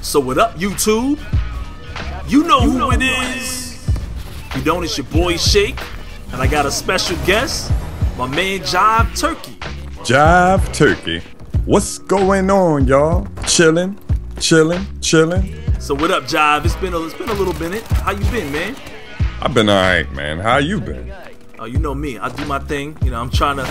So what up, YouTube? You know who it is. You don't, it's your boy Shake, and I got a special guest, my man Jive Turkey. Jive Turkey. What's going on, y'all? Chilling. So what up, Jive? It's been a little minute. How you been, man? I've been alright, man. How you been? Oh, you know me. I do my thing. You know, I'm trying to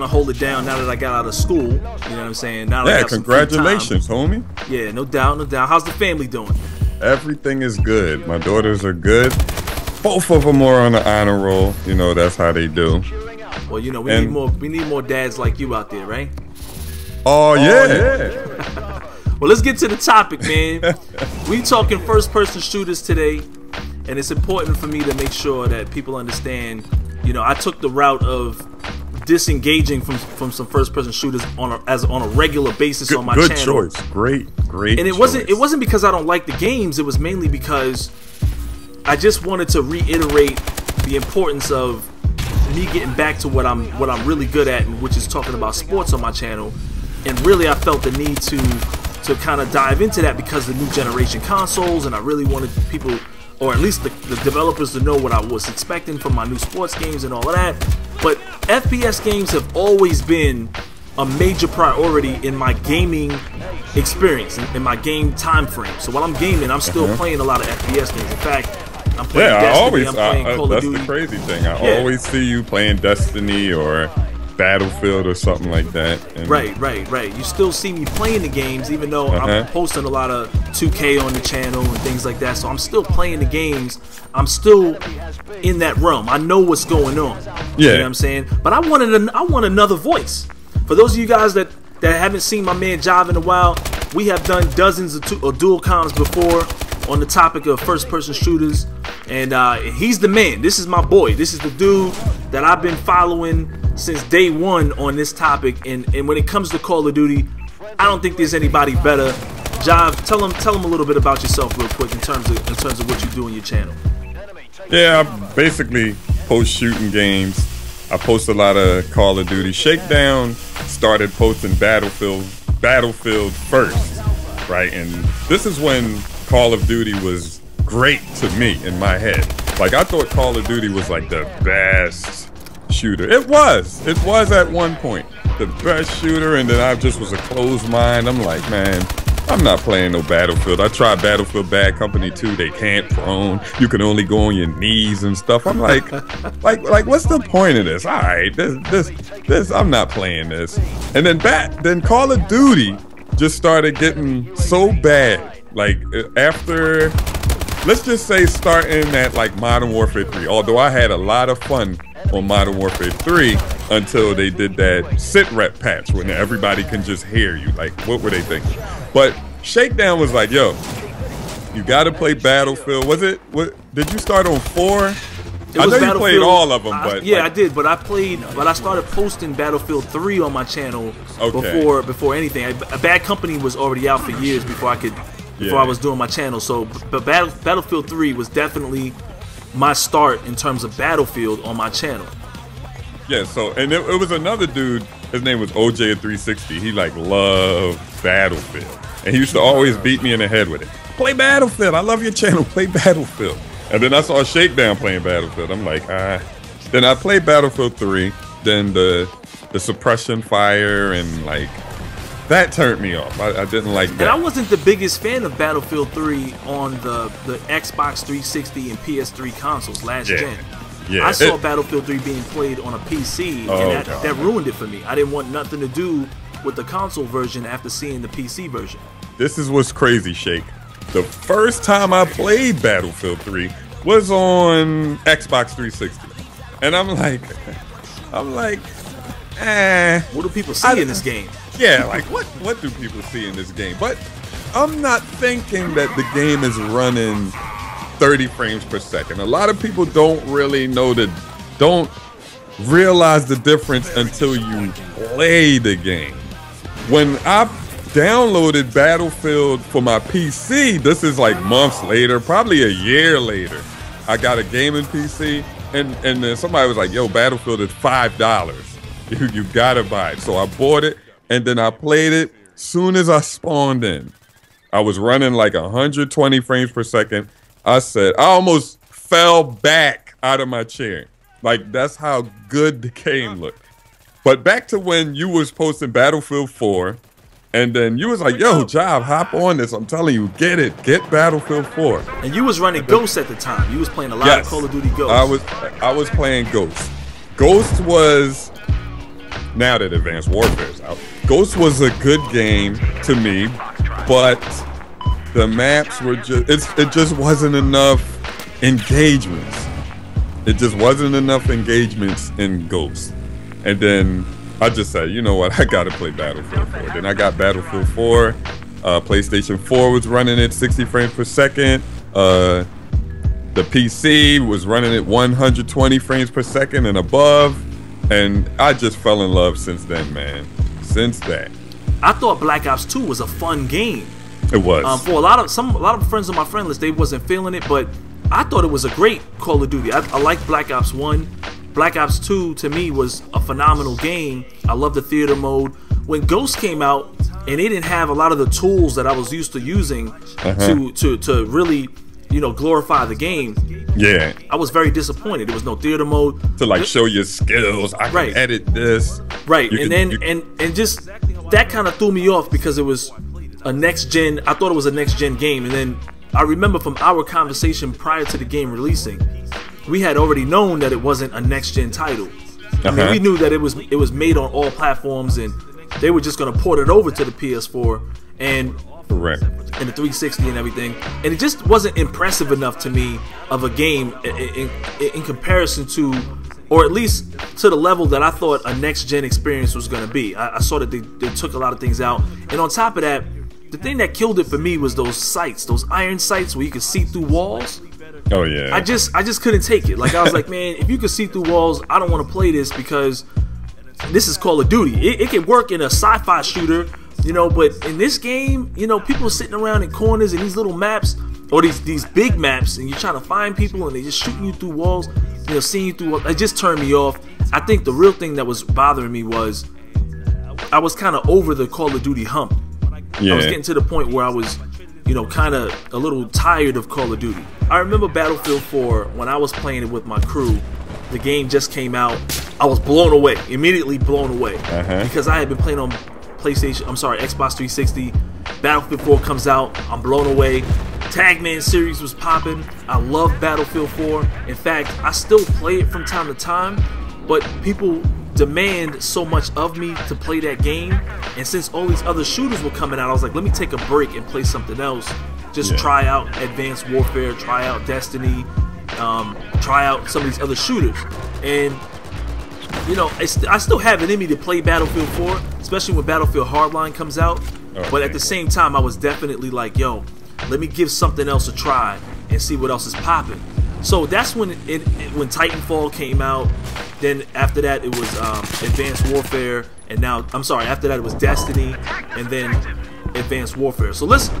hold it down now that I got out of school. You know what I'm saying? Now that I got congratulations, homie. Yeah, no doubt. How's the family doing? Everything is good. My daughters are good. Both of them are on the honor roll. You know, that's how they do. Well, you know, we need more dads like you out there, right? Oh yeah. Well, let's get to the topic, man. We talking first-person shooters today, and it's important for me to make sure that people understand. You know, I took the route of disengaging from some first-person shooters on a regular basis on my channel. Good choice, great. And it wasn't because I don't like the games. It was mainly because I just wanted to reiterate the importance of me getting back to what I'm really good at, which is talking about sports on my channel. And really, I felt the need to kind of dive into that because of the new generation consoles, and I really wanted people, or at least the developers, to know what I was expecting from my new sports games and all of that. But FPS games have always been a major priority in my gaming experience, in my game time frame. So while I'm gaming, I'm still playing a lot of FPS games. In fact, I'm playing Destiny, I'm playing Call of Duty. That's the crazy thing. I always see you playing Destiny or Battlefield or something like that. And right. You still see me playing the games, even though I'm posting a lot of 2K on the channel and things like that. So I'm still playing the games. I'm still in that realm. I know what's going on. Yeah. You know what I'm saying? But I want another voice. For those of you guys that haven't seen my man Jive in a while, we have done dozens of dual comms before on the topic of first-person shooters, and he's the man. This is my boy. This is the dude that I've been following since day one on this topic. And when it comes to Call of Duty, I don't think there's anybody better. Jive, tell him a little bit about yourself real quick in terms of what you do on your channel. Yeah, I basically post shooting games. I post a lot of Call of Duty. Shakedown started posting Battlefield first, right? And this is when Call of Duty was great to me in my head. Like, I thought Call of Duty was like the best shooter. It was at one point the best shooter, and then I just was a closed mind. I'm like, man, I'm not playing no Battlefield. I tried Battlefield Bad Company 2. They can't prone. You can only go on your knees and stuff. I'm like, what's the point of this? All right, this I'm not playing this. And then Call of Duty just started getting so bad. Like, after, let's just say, starting at like Modern Warfare 3, although I had a lot of fun on Modern Warfare 3 until they did that sit rep patch when everybody can just hear you. Like, what were they thinking? But Shakedown was like, yo, you gotta play Battlefield. Did you start on 4? I know you played all of them, but I did. But I started posting Battlefield 3 on my channel before anything. Bad Company was already out for years before I was doing my channel. So, but Battlefield 3 was definitely my start in terms of Battlefield on my channel. Yeah. So, and it was another dude. His name was OJ at 360. He like loved Battlefield, and he used to always beat me in the head with it. Play Battlefield. I love your channel. Play Battlefield. And then I saw Shakedown playing Battlefield. I'm like, Then I played Battlefield 3. Then the suppression fire and like. That turned me off. I didn't like that. And I wasn't the biggest fan of Battlefield 3 on the Xbox 360 and PS3 consoles last gen. Yeah, I saw Battlefield 3 being played on a PC, and that ruined it for me. I didn't want nothing to do with the console version after seeing the PC version. This is what's crazy, Shake. The first time I played Battlefield 3 was on Xbox 360. And I'm like, what do people see in this game? Yeah, like what do people see in this game? But I'm not thinking that the game is running 30 frames per second. A lot of people don't realize the difference until you play the game. When I downloaded Battlefield for my PC, this is like months later, probably a year later. I got a gaming PC, and then somebody was like, yo, Battlefield is $5. You gotta buy it. So I bought it. And then I played it. Soon as I spawned in, I was running like 120 frames per second. I almost fell back out of my chair. Like, that's how good the game looked. But back to when you was posting Battlefield 4, and then you was like, yo, Job, hop on this. I'm telling you, get Battlefield 4. And you was running Ghost at the time. You was playing a lot of Call of Duty Ghost. I was playing Ghost. Ghost was, now that Advanced Warfare is out, Ghost was a good game to me, but the maps were it just wasn't enough engagements. It just wasn't enough engagements in Ghost. And then I just said, you know what, I gotta play Battlefield 4. Then I got Battlefield 4. PlayStation 4 was running at 60 frames per second. The PC was running at 120 frames per second and above. And I just fell in love since then, man. Since that. I thought Black Ops 2 was a fun game. It was. For a lot of friends on my friend list, they wasn't feeling it, but I thought it was a great Call of Duty. I liked Black Ops 1. Black Ops 2 to me was a phenomenal game. I love the theater mode. When Ghost came out and they didn't have a lot of the tools that I was used to using to really, you know, glorify the game. Yeah. I was very disappointed. There was no theater mode to like show your skills. I can edit this. Right. And just that kind of threw me off because it was a next gen. I thought it was a next gen game, and then I remember from our conversation prior to the game releasing, we had already known that it wasn't a next-gen title. I mean, we knew that it was made on all platforms, and they were just going to port it over to the PS4 and the 360 and everything. And it just wasn't impressive enough to me of a game in comparison to, or at least to the level that I thought a next-gen experience was going to be. I saw that they took a lot of things out. And on top of that, the thing that killed it for me was those sights, those iron sights where you could see through walls. Oh yeah. I just couldn't take it. Like I was like, man, if you could see through walls, I don't want to play this because this is Call of Duty. It can work in a sci-fi shooter, you know, but in this game, you know, people are sitting around in corners in these little maps or these big maps, and you're trying to find people and they're just shooting you through walls, you know, seeing you through. It just turned me off. I think the real thing that was bothering me was I was kind of over the Call of Duty hump. Yeah. I was getting to the point where I was, you know, kind of a little tired of Call of Duty. I remember Battlefield 4, when I was playing it with my crew, the game just came out. I was blown away, immediately blown away, because I had been playing on Xbox 360. Battlefield 4 comes out, I'm blown away. Tagman series was popping. I love Battlefield 4. In fact, I still play it from time to time, but people demand so much of me to play that game, and since all these other shooters were coming out, I was like, let me take a break and play something else. Just try out Advanced Warfare, try out Destiny, try out some of these other shooters. And you know, I still have it in me to play Battlefield 4, especially when Battlefield Hardline comes out. But at the same time, I was definitely like, yo, let me give something else a try and see what else is popping. So that's when when Titanfall came out. Then after that, it was Advanced Warfare, and now after that it was Destiny, and then Advanced Warfare. So let's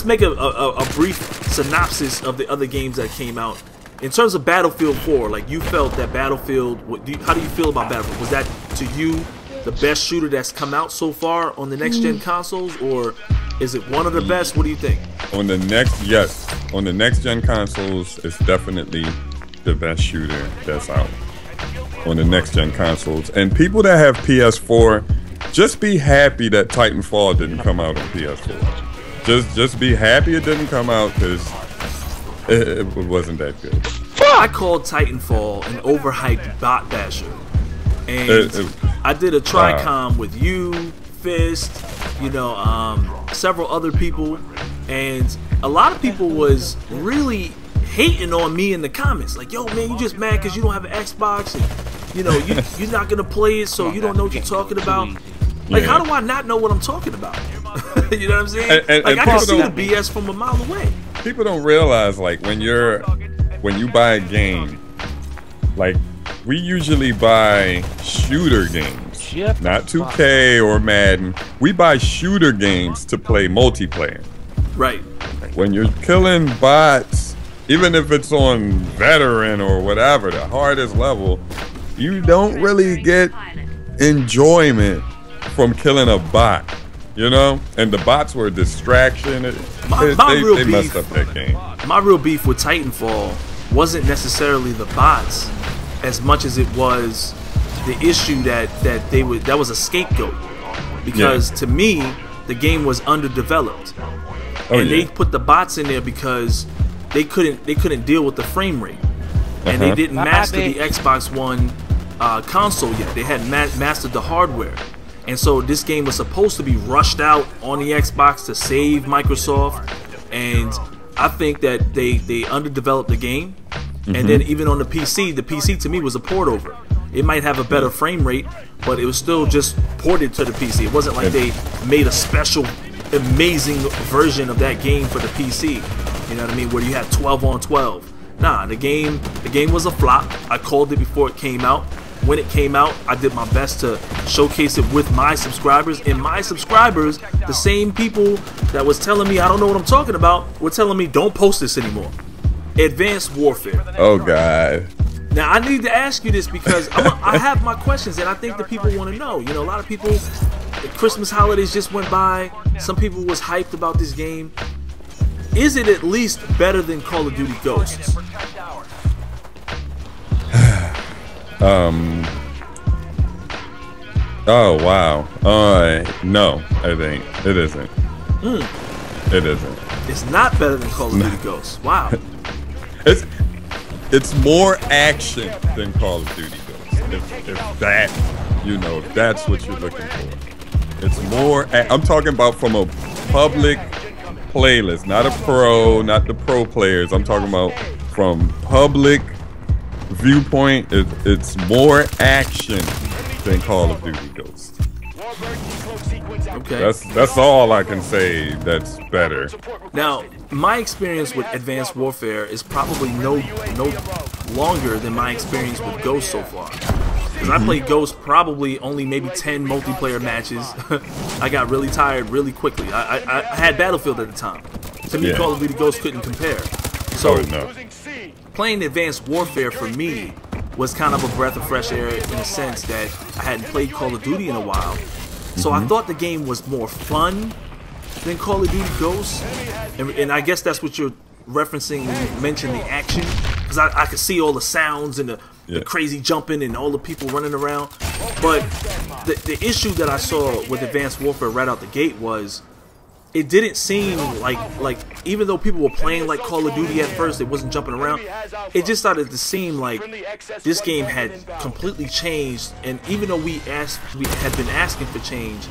make a brief synopsis of the other games that came out. In terms of Battlefield 4, like, you felt that Battlefield, how do you feel about Battlefield? Was that to you the best shooter that's come out so far on the next gen consoles, or is it one of the best? What do you think? On the next gen consoles, it's definitely the best shooter that's out on the next gen consoles. And people that have PS4, just be happy that Titanfall didn't come out on PS4. Just be happy it didn't come out, because it wasn't that good. I called Titanfall an overhyped bot basher, and I did a Tricom with you, Fist, you know, several other people, and a lot of people was really hating on me in the comments, like, yo man, you just mad because you don't have an Xbox, and you know, you're not gonna play it, so you don't know what you're talking about. Like, how do I not know what I'm talking about? You know what I'm saying? Like, I can see the BS from a mile away. People don't realize, like, when you buy a game, like, we usually buy shooter games, not 2K or Madden. We buy shooter games to play multiplayer. Right. When you're killing bots, even if it's on veteran or whatever, the hardest level, you don't really get enjoyment from killing a bot. You know, and the bots were a distraction. They messed up that game. My real beef with Titanfall wasn't necessarily the bots as much as it was the issue that was a scapegoat, because to me the game was underdeveloped, and they put the bots in there because they couldn't deal with the frame rate, and they didn't master the Xbox One console yet. They hadn't mastered the hardware. And so this game was supposed to be rushed out on the Xbox to save Microsoft, and I think that they underdeveloped the game. And then even on the PC to me was a port over. It might have a better frame rate, but it was still just ported to the PC. It wasn't like they made a special, amazing version of that game for the PC. You know what I mean? Where you had 12 on 12. Nah, the game was a flop. I called it before it came out. When it came out, I did my best to showcase it with my subscribers, and my subscribers, the same people that was telling me I don't know what I'm talking about, were telling me don't post this anymore. Advanced Warfare. Oh God. Now I need to ask you this because I have my questions, and I think the people want to know. You know, a lot of people, the Christmas holidays just went by. Some people was hyped about this game. Is it at least better than Call of Duty Ghosts? Oh wow. No, it isn't. It isn't. It's not better than Call of Duty Ghosts. Wow. It's more action than Call of Duty Ghosts. If that, you know, if that's what you're looking for. It's more. I'm talking about from a public playlist, not a pro, not the pro players. I'm talking about from public viewpoint. It's more action than Call of Duty Ghosts. Okay. That's all I can say that's better. Now, my experience with Advanced Warfare is probably no longer than my experience with Ghost so far. Because I played Ghost probably only maybe 10 multiplayer matches. I got really tired really quickly. I had Battlefield at the time. To me, Call of Duty Ghost couldn't compare. So, playing Advanced Warfare for me was kind of a breath of fresh air in a sense that I hadn't played Call of Duty in a while. So I thought the game was more fun than Call of Duty Ghosts, and I guess that's what you're referencing when you mention the action, because I could see all the sounds and the crazy jumping and all the people running around. But the issue that I saw with Advanced Warfare right out the gate was it didn't seem like even though people were playing like Call of Duty at first, it wasn't jumping around. It just started to seem like this game had completely changed, and even though we had been asking for change,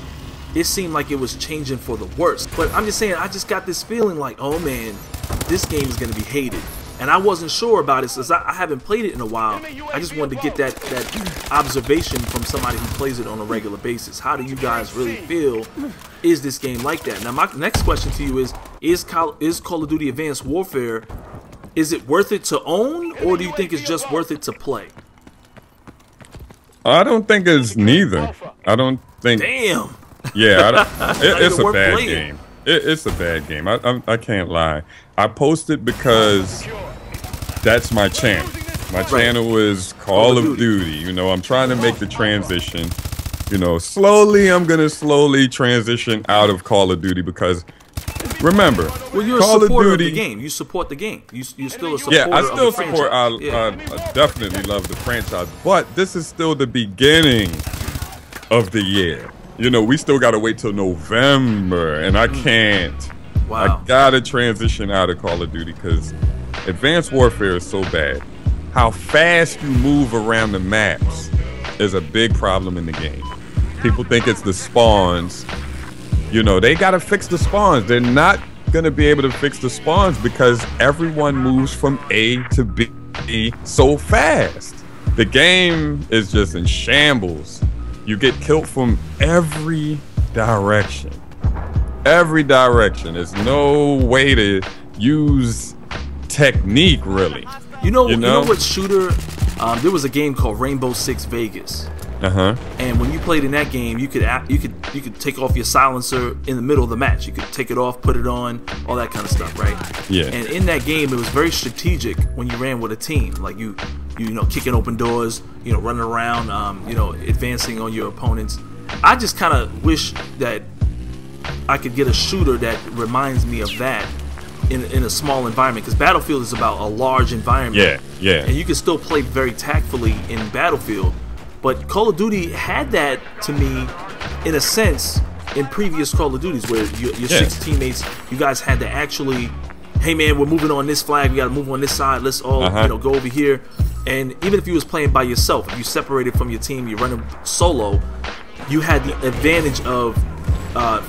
it seemed like it was changing for the worse. But I'm just saying, I just got this feeling like, oh man, this game is going to be hated. And I wasn't sure about it since I haven't played it in a while. I just wanted to get that observation from somebody who plays it on a regular basis. How do you guys really feel? Is this game like that? Now my next question to you is Call of Duty Advanced Warfare, is it worth it to own, or do you think it's just worth it to play? I don't think it's neither. I don't think. Damn. Yeah, it's a bad game. It's a bad game. I can't lie. I posted because that's my channel. My channel is Call of Duty. You know, I'm trying to make the transition. You know, slowly, I'm going to slowly transition out of Call of Duty because, remember, well, you're Call a supporter of Duty. Of the game. You support the game. You're still a supporter. Yeah, I still of the support. I definitely love the franchise, but this is still the beginning of the year. You know, we still got to wait till November, and I can't. Wow. I got to transition out of Call of Duty because Advanced Warfare is so bad. How fast you move around the maps is a big problem in the game. People think it's the spawns. You know, they got to fix the spawns. They're not going to be able to fix the spawns because everyone moves from A to B so fast. The game is just in shambles. You get killed from every direction. Every direction. There's no way to use technique, really. You know what shooter? There was a game called Rainbow Six Vegas. And when you played in that game, you could take off your silencer in the middle of the match. You could take it off, put it on, all that kind of stuff, right? Yeah. And in that game, it was very strategic when you ran with a team. Like you know, kicking open doors, you know, running around, you know, advancing on your opponents. I just kind of wish that I could get a shooter that reminds me of that in a small environment, because Battlefield is about a large environment. Yeah, yeah. And you can still play very tactfully in Battlefield, but Call of Duty had that to me in a sense in previous Call of Duties, where your 6 teammates, you guys had to actually, hey man, we're moving on this flag, we got to move on this side, let's all go over here. And even if you was playing by yourself, if you separated from your team, you're running solo, you had the advantage of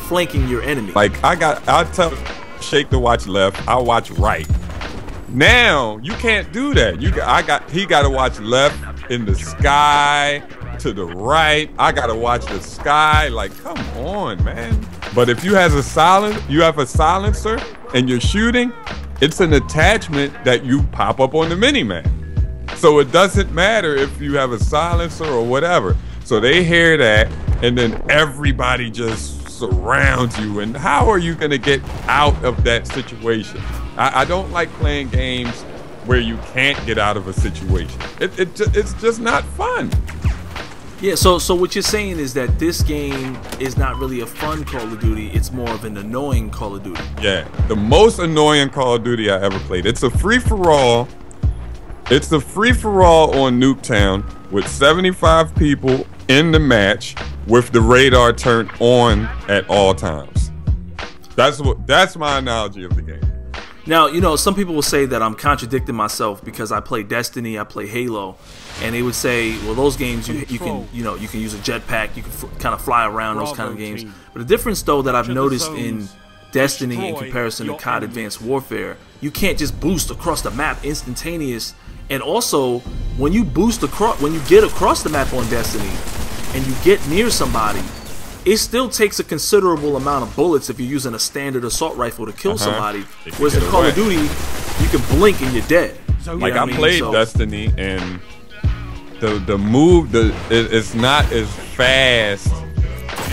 flanking your enemy. Like I'll tell Shake to watch left, I'll watch right. Now you can't do that. He got to watch left in the sky to the right. I got to watch the sky. Like, come on, man. But if you have a silencer and you're shooting, it's an attachment that you pop up on the mini-map. So it doesn't matter if you have a silencer or whatever. So they hear that, and then everybody just surrounds you. And how are you going to get out of that situation? I don't like playing games where you can't get out of a situation. It's just not fun. Yeah, so what you're saying is that this game is not really a fun Call of Duty, it's more of an annoying Call of Duty. Yeah, the most annoying Call of Duty I ever played. It's a free-for-all. It's a free-for-all on Nuketown with 75 people in the match with the radar turned on at all times. That's my analogy of the game. Now, you know, some people will say that I'm contradicting myself because I play Destiny, I play Halo, and they would say, well, those games you can use a jetpack, you can kind of fly around, those kind of games. But the difference though that I've noticed in Destiny in comparison to COD Advanced Warfare, you can't just boost across the map instantaneous. And also, when you get across the map on Destiny and you get near somebody, it still takes a considerable amount of bullets if you're using a standard assault rifle to kill somebody. Whereas in Call of Duty, you can blink and you're dead. Like I played Destiny, and the move, it's not as fast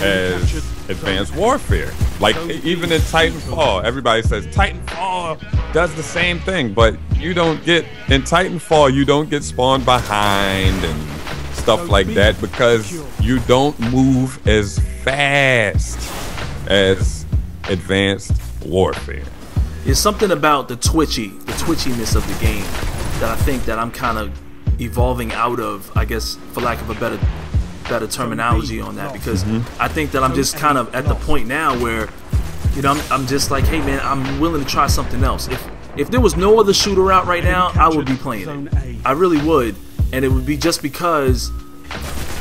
as Advanced Warfare. Like even in Titanfall, everybody says Titanfall does the same thing, but you don't get in Titanfall. You don't get spawned behind and stuff like that because you don't move as fast as Advanced Warfare. There's something about the twitchiness of the game that I think that I'm kind of evolving out of, I guess, for lack of a better terminology on that, because I think that I'm just kind of at the point now where, you know, I'm just like, hey man, I'm willing to try something else. If there was no other shooter out right now, I would be playing it. I really would, and it would be just because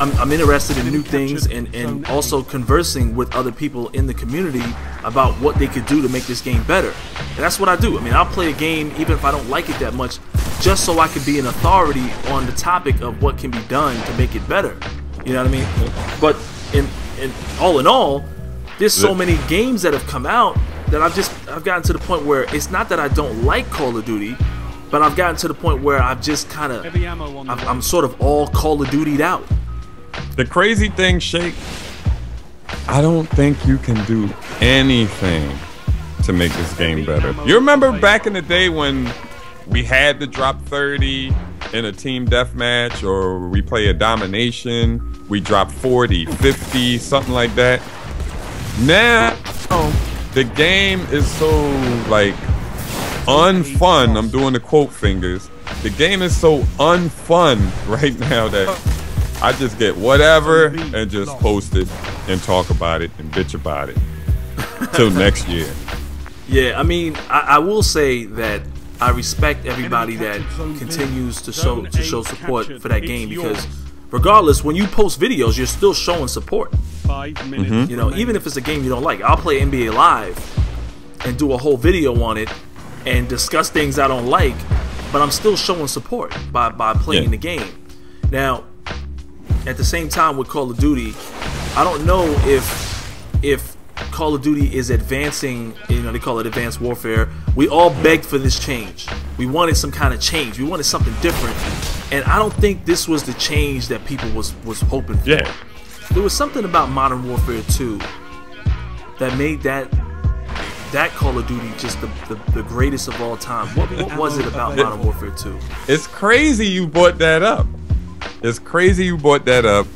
I'm interested in new things and also conversing with other people in the community about what they could do to make this game better. And that's what I do. I mean, I'll play a game even if I don't like it that much, just so I could be an authority on the topic of what can be done to make it better. You know what I mean? But in all, there's so many games that have come out that I've gotten to the point where it's not that I don't like Call of Duty, but I've gotten to the point where I've just kind of I'm sort of all Call of Duty'd out. The crazy thing, Shake, I don't think you can do anything to make this game better. You remember back in the day when we had to drop 30 in a team deathmatch, or we play a domination, we drop 40, 50, something like that. Now, the game is so, like, unfun. I'm doing the quote fingers. The game is so unfun right now that I just get whatever and just post it and talk about it and bitch about it till next year. Yeah, I mean, I will say that I respect everybody that continues to show support for that game, because regardless, when you post videos, you're still showing support. You know, even if it's a game you don't like, I'll play NBA Live and do a whole video on it and discuss things I don't like, but I'm still showing support by playing the game. Now, at the same time with Call of Duty, I don't know if Call of Duty is advancing. You know, they call it Advanced Warfare. We all begged for this change. We wanted some kind of change. We wanted something different, and I don't think this was the change that people was hoping for. Yeah. There was something about Modern Warfare 2 that made that Call of Duty just the greatest of all time. What was it about Modern Warfare 2? It's crazy you brought that up. It's crazy you brought that up.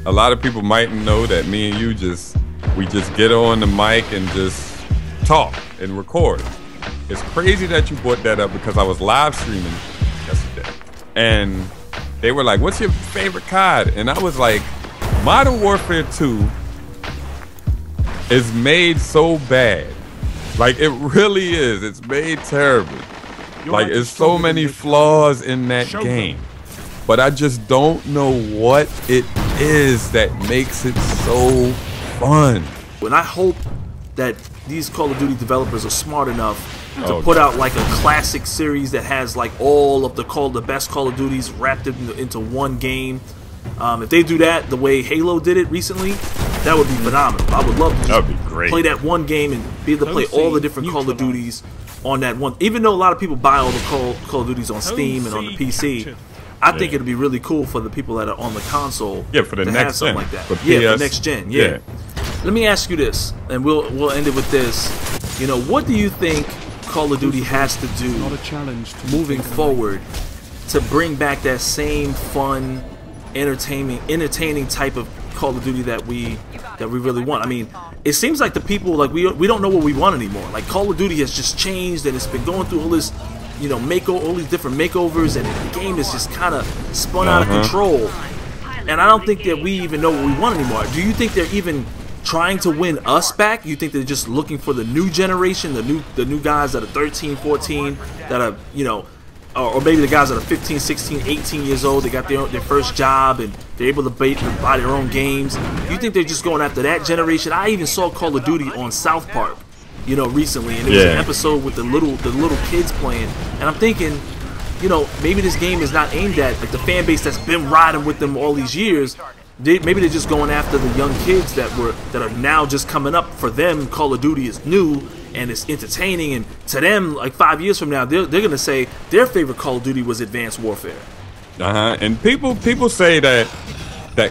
A lot of people mightn't know that me and you just We just get on the mic and just talk and record. It's crazy that you brought that up because I was live streaming yesterday. And they were like, what's your favorite COD? And I was like, Modern Warfare 2 is made so bad. Like, it really is. It's made terribly. Like, there's so many flaws in that game. But I just don't know what it is that makes it so fun. And I hope that these Call of Duty developers are smart enough to put out like a classic series that has like all of the best Call of Duties wrapped into one game. If they do that the way Halo did it recently, that would be phenomenal. I would love to just play that one game and be able to play all the different Call of Duties on that one. Even though a lot of people buy all the Call of Duties on Steam and on the PC, I think it'd be really cool for the people that are on the console for the to next have something gen. like that. For For next gen. Yeah. Let me ask you this, and we'll end it with this. You know, what do you think Call of Duty has to do moving forward to bring back that same fun, entertaining type of Call of Duty that we really want? I mean, it seems like the people, like, we don't know what we want anymore. Like, Call of Duty has just changed, and it's been going through all this, you know, all these different makeovers, and the game is just kind of spun out of control. And I don't think that we even know what we want anymore. Do you think they're even trying to win us back? You think they're just looking for the new generation, the new guys that are 13, 14, that are, you know, or maybe the guys that are 15, 16, 18 years old, they got their first job and they're able to buy their own games? You think they're just going after that generation? I even saw Call of Duty on South Park, you know, recently, and there was an episode with the little kids playing, and I'm thinking, you know, maybe this game is not aimed at like the fan base that's been riding with them all these years. Maybe they're just going after the young kids that are now just coming up. For them, Call of Duty is new and it's entertaining, and to them, like 5 years from now, they're gonna say their favorite Call of Duty was Advanced Warfare. And people say that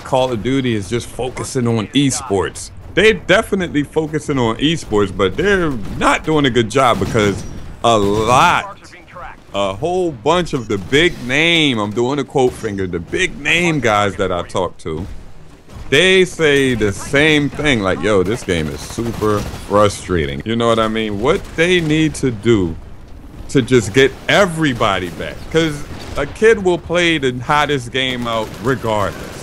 Call of Duty is just focusing on esports. They're definitely focusing on esports, but they're not doing a good job because a whole bunch of the big name, I'm doing a quote finger, the big name guys that I talk to, they say the same thing, like, yo, this game is super frustrating. You know what I mean? What they need to do to just get everybody back, because a kid will play the hottest game out regardless.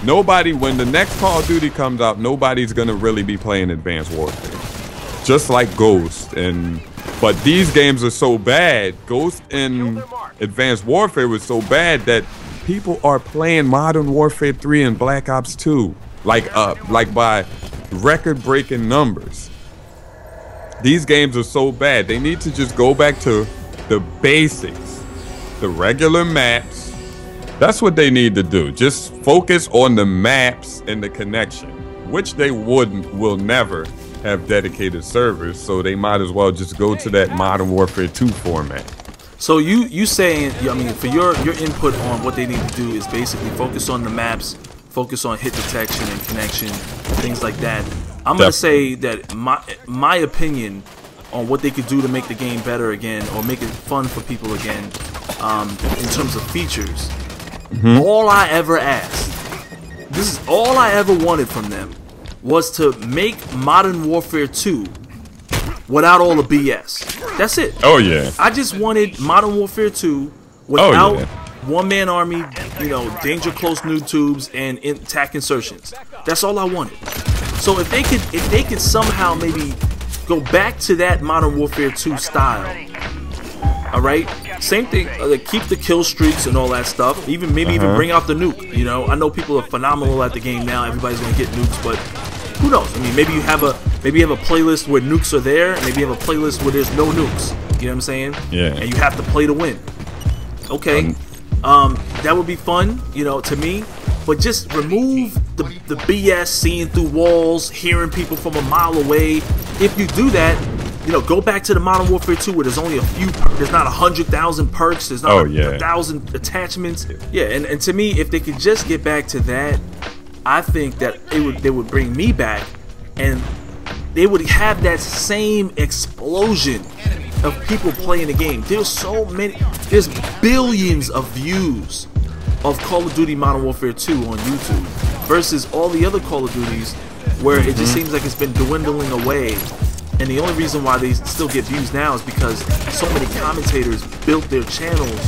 Nobody, when the next Call of Duty comes out, nobody's gonna really be playing Advanced Warfare. Just like Ghost but these games are so bad. Ghost and Advanced Warfare was so bad that people are playing Modern Warfare 3 and Black Ops 2 like by record-breaking numbers. These games are so bad. They need to just go back to the basics, the regular maps. That's what they need to do. Just focus on the maps and the connection, which they will never have dedicated servers, so they might as well just go to that Modern Warfare 2 format. So you saying, I mean, for your input on what they need to do is basically focus on the maps, focus on hit detection and connection, things like that. I'm gonna say that my opinion on what they could do to make the game better again, or make it fun for people again, in terms of features. All I ever asked, this is all I ever wanted from them, was to make Modern Warfare 2 without all the BS. That's it. Oh yeah. I just wanted Modern Warfare 2 without one-man army, you know, danger close noob tubes and attack insertions. That's all I wanted. So if they could somehow maybe go back to that Modern Warfare 2 style, all right, same thing, keep the kill streaks and all that stuff. Even even bring out the nuke. You know, I know people are phenomenal at the game now. Everybody's gonna get nukes, but who knows? I mean, maybe you have a playlist where nukes are there, and maybe you have a playlist where there's no nukes. You know what I'm saying? Yeah. And you have to play to win. Okay. That would be fun, you know, to me. But just remove the BS, seeing through walls, hearing people from a mile away. If you do that, you know, go back to the Modern Warfare 2 where there's only a few, there's not 100,000 perks, there's not 1,000 attachments. Yeah, and to me, if they could just get back to that, I think that they would bring me back, and they would have that same explosion of people playing the game. There's billions of views of Call of Duty Modern Warfare 2 on YouTube versus all the other Call of Duties where it just seems like it's been dwindling away. And the only reason why they still get views now is because so many commentators built their channels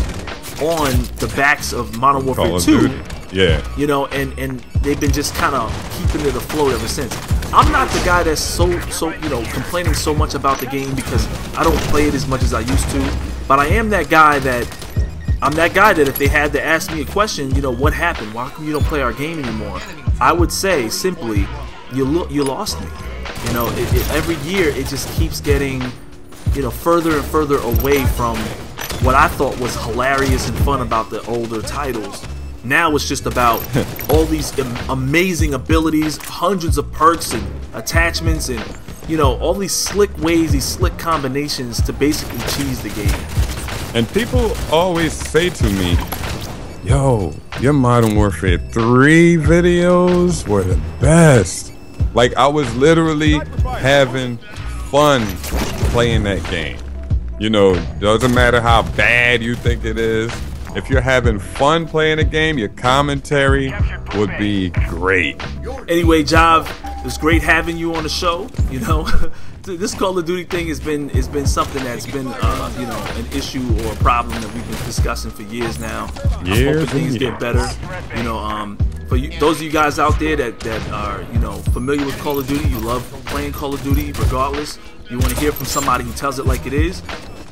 on the backs of Modern Warfare 2. Yeah. You know, and they've been just kind of keeping it afloat ever since. I'm not the guy that's so you know, complaining so much about the game because I don't play it as much as I used to. But I am that guy that if they had to ask me a question, you know, what happened? Why come you don't play our game anymore? I would say simply, you lost me. You know, every year it just keeps getting, you know, further and further away from what I thought was hilarious and fun about the older titles. Now it's just about all these amazing abilities, hundreds of perks and attachments, and, you know, all these slick ways, these slick combinations to basically cheese the game. And people always say to me, yo, your Modern Warfare 3 videos were the best. Like, I was literally having fun playing that game. You know, doesn't matter how bad you think it is. If you're having fun playing a game, your commentary would be great. Anyway, Jav, it was great having you on the show. You know, this Call of Duty thing has been something that's been you know, an issue or a problem that we've been discussing for years now. I'm hoping things get better. You know, for you, those of you guys out there that are, you know, familiar with Call of Duty, you love playing Call of Duty regardless, you want to hear from somebody who tells it like it is,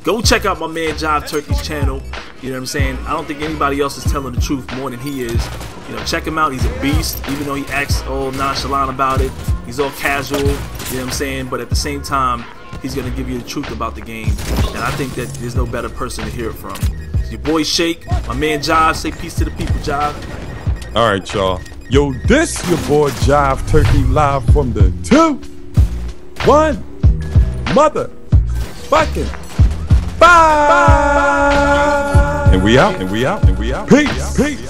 go check out my man Jive Turkey's channel. You know what I'm saying? I don't think anybody else is telling the truth more than he is. You know, check him out. He's a beast, even though he acts all nonchalant about it. He's all casual, you know what I'm saying? But at the same time, he's going to give you the truth about the game. And I think that there's no better person to hear it from. It's your boy Shake, my man Jive. Say peace to the people, Jive. All right, y'all. Yo, this your boy Jive Turkey live from the 2-1 motherfucking bye. And we out. Peace.